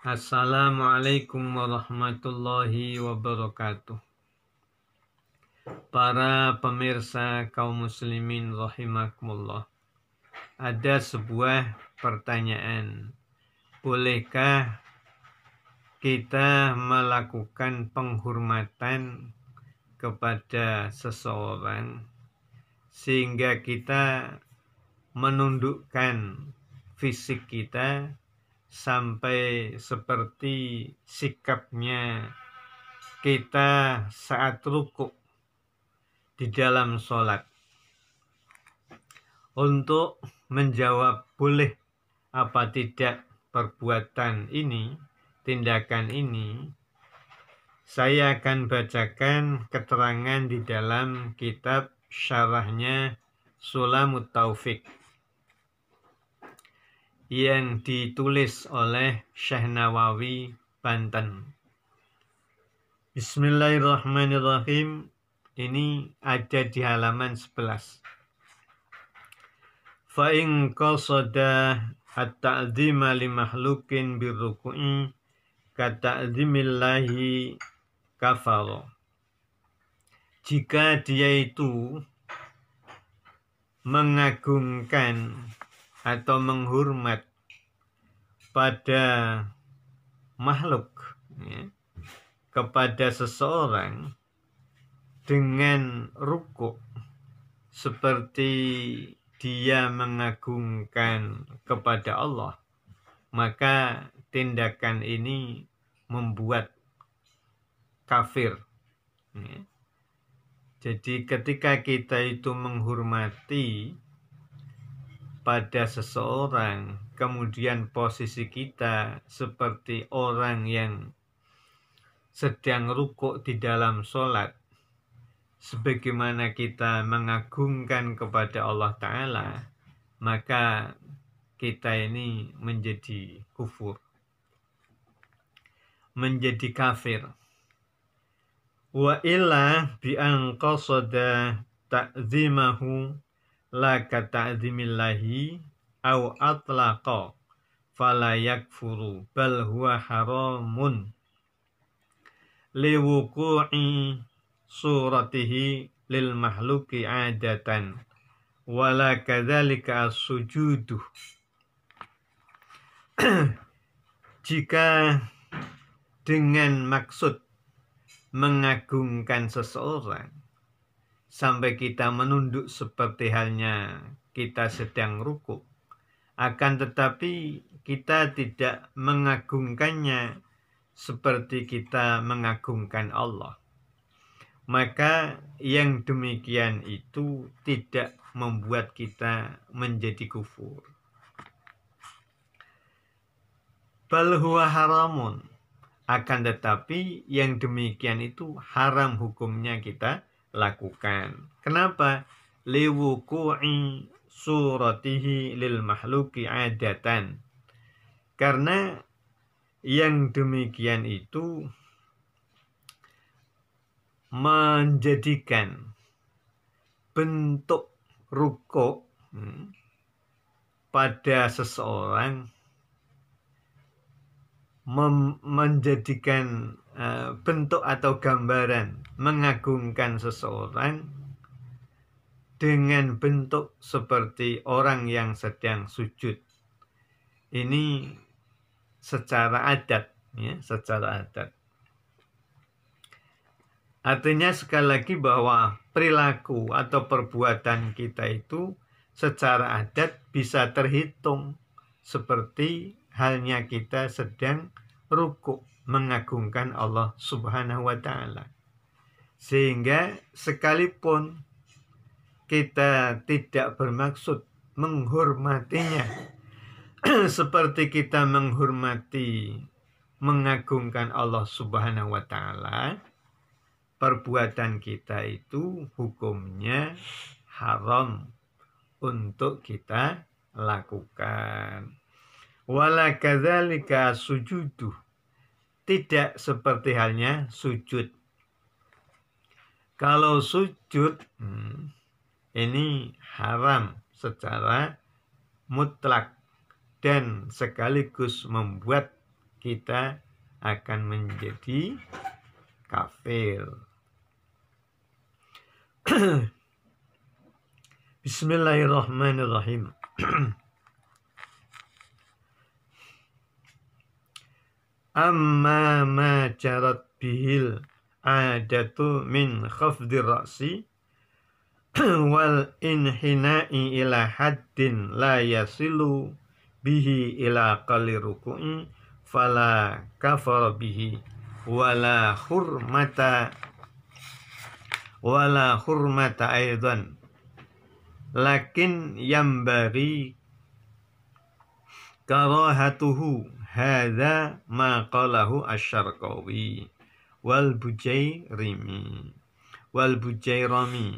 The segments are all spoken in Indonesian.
Assalamualaikum warahmatullahi wabarakatuh. Para pemirsa kaum muslimin rahimakumullah. Ada sebuah pertanyaan. Bolehkah kita melakukan penghormatan kepada seseorang sehingga kita menundukkan fisik kita sampai seperti sikapnya kita saat rukuk di dalam sholat? Untuk menjawab boleh apa tidak perbuatan ini, tindakan ini, saya akan bacakan keterangan di dalam kitab syarahnya Sulamut Taufik yang ditulis oleh Syekh Nawawi, Banten. Bismillahirrahmanirrahim. Ini ada di halaman 11. Fa in qasada at-ta'zima li makhluqin birruku'i ka ta'zimillahi kafara. Jika dia itu mengagungkan atau menghormat pada makhluk, ya, kepada seseorang dengan rukuk seperti dia mengagungkan kepada Allah, maka tindakan ini membuat kafir, ya. Jadi ketika kita itu menghormati pada seseorang, kemudian posisi kita seperti orang yang sedang rukuk di dalam sholat, sebagaimana kita mengagungkan kepada Allah Ta'ala, maka kita ini menjadi kufur, menjadi kafir. Wa illa bi an qasada ta'zimahu la ka ta'zimillahi au atlaqa fala yakfuru bal huwa haramun liwuqu'i suratihi lil mahluki adatan wala kadzalika as-sujudu. Jika dengan maksud mengagungkan seseorang sampai kita menunduk seperti halnya kita sedang rukuk, akan tetapi kita tidak mengagungkannya seperti kita mengagungkan Allah, maka yang demikian itu tidak membuat kita menjadi kufur. Bal huwa haramun, akan tetapi yang demikian itu haram hukumnya kita lakukan. Kenapa? Liwuqu'i suratihi lil mahluki adatan. Karena yang demikian itu menjadikan bentuk rukuk pada seseorang, menjadikan bentuk atau gambaran mengagungkan seseorang dengan bentuk seperti orang yang sedang sujud. Ini secara adat, ya, secara adat. Artinya sekali lagi bahwa perilaku atau perbuatan kita itu secara adat bisa terhitung seperti halnya kita sedang rukuk mengagungkan Allah Subhanahu wa Ta'ala. Sehingga sekalipun kita tidak bermaksud menghormatinya seperti kita menghormati, mengagungkan Allah Subhanahu wa Ta'ala, perbuatan kita itu hukumnya haram untuk kita lakukan. Wala kadzalika sujudu, tidak seperti halnya sujud. Kalau sujud ini haram secara mutlak dan sekaligus membuat kita akan menjadi kafir. Bismillahirrahmanirrahim. Amma ma jarat bihil adatu min khafdir ra'si wal inhina'i ila haddin la yasilu bihi ila qali ruku'i fala kafara bihi wala hurmata aidan lakin yambari karahatuhu hadza ma qalahu asy-Syarqawi wal Bujairami.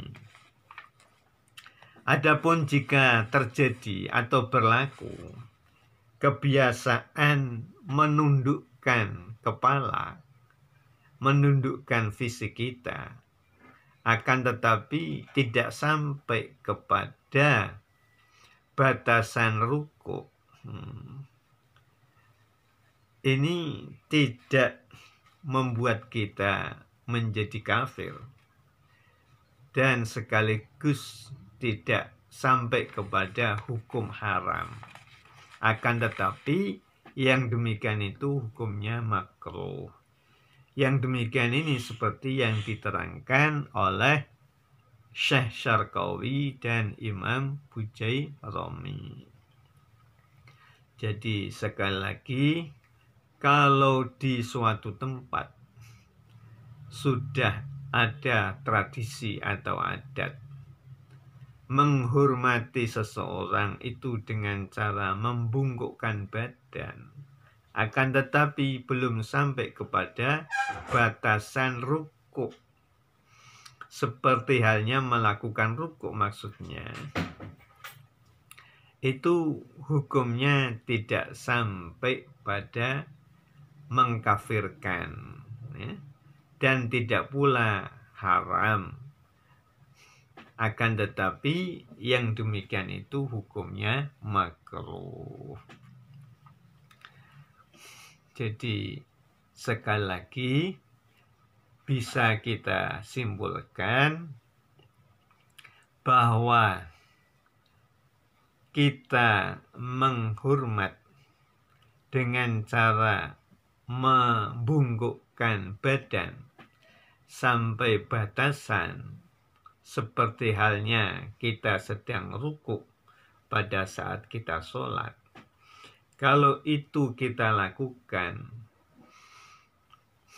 Adapun jika terjadi atau berlaku kebiasaan menundukkan kepala, menundukkan fisik kita, akan tetapi tidak sampai kepada batasan rukuk, ini tidak membuat kita menjadi kafir dan sekaligus tidak sampai kepada hukum haram. Akan tetapi yang demikian itu hukumnya makruh. Yang demikian ini seperti yang diterangkan oleh Syekh Syarqawi dan Imam Bujairami. Jadi sekali lagi, kalau di suatu tempat sudah ada tradisi atau adat menghormati seseorang itu dengan cara membungkukkan badan, akan tetapi belum sampai kepada batasan rukuk, seperti halnya melakukan rukuk maksudnya, itu hukumnya tidak sampai pada mengkafirkan, ya, dan tidak pula haram. Akan tetapi yang demikian itu hukumnya makruh. Jadi sekali lagi bisa kita simpulkan bahwa kita menghormat dengan cara membungkukkan badan sampai batasan seperti halnya kita sedang rukuk pada saat kita sholat. Kalau itu kita lakukan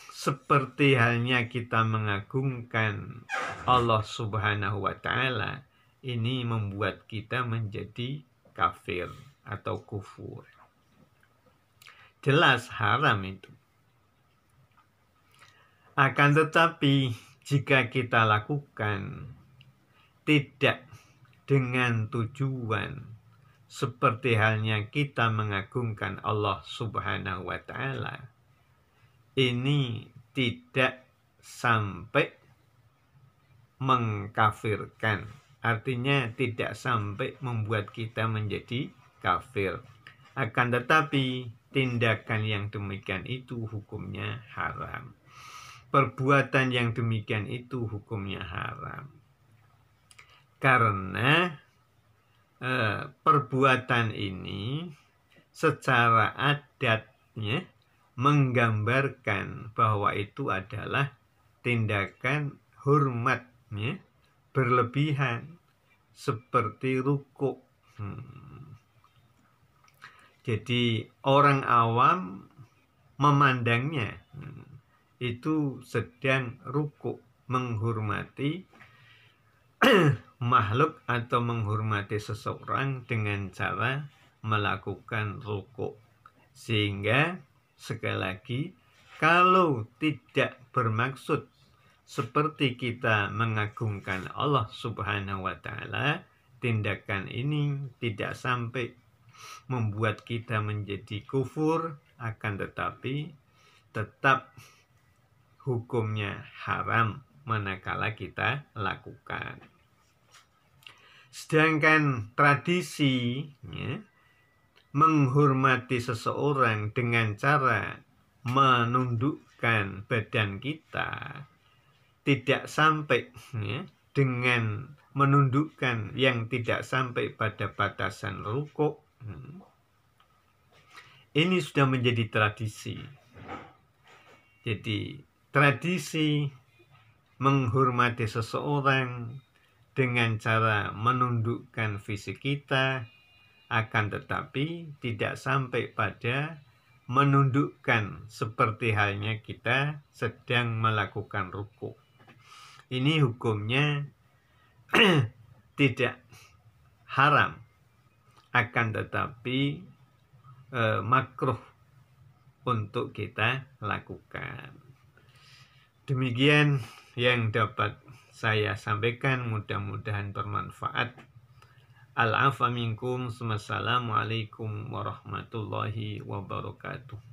seperti halnya kita mengagungkan Allah Subhanahu wa Ta'ala, ini membuat kita menjadi kafir atau kufur. Jelas haram itu. Akan tetapi jika kita lakukan tidak dengan tujuan seperti halnya kita mengagungkan Allah Subhanahu wa Ta'ala, ini tidak sampai mengkafirkan, artinya tidak sampai membuat kita menjadi kafir. Akan tetapi tindakan yang demikian itu hukumnya haram. Perbuatan yang demikian itu hukumnya haram. Karena perbuatan ini secara adatnya menggambarkan bahwa itu adalah tindakan hormatnya berlebihan seperti rukuk. Jadi orang awam memandangnya itu sedang rukuk, menghormati makhluk atau menghormati seseorang dengan cara melakukan rukuk. Sehingga sekali lagi, kalau tidak bermaksud seperti kita mengagungkan Allah Subhanahu wa Ta'ala, tindakan ini tidak sampai membuat kita menjadi kufur, akan tetapi tetap hukumnya haram manakala kita lakukan. Sedangkan tradisi, ya, menghormati seseorang dengan cara menundukkan badan kita, tidak sampai ya, dengan menundukkan yang tidak sampai pada batasan rukuk, ini sudah menjadi tradisi. Jadi tradisi menghormati seseorang dengan cara menundukkan fisik kita, akan tetapi tidak sampai pada menundukkan seperti halnya kita sedang melakukan rukuk. Ini hukumnya tidak haram, akan tetapi makruh untuk kita lakukan. Demikian yang dapat saya sampaikan, mudah-mudahan bermanfaat. Al-afa minkum. Wassalamualaikum warahmatullahi wabarakatuh.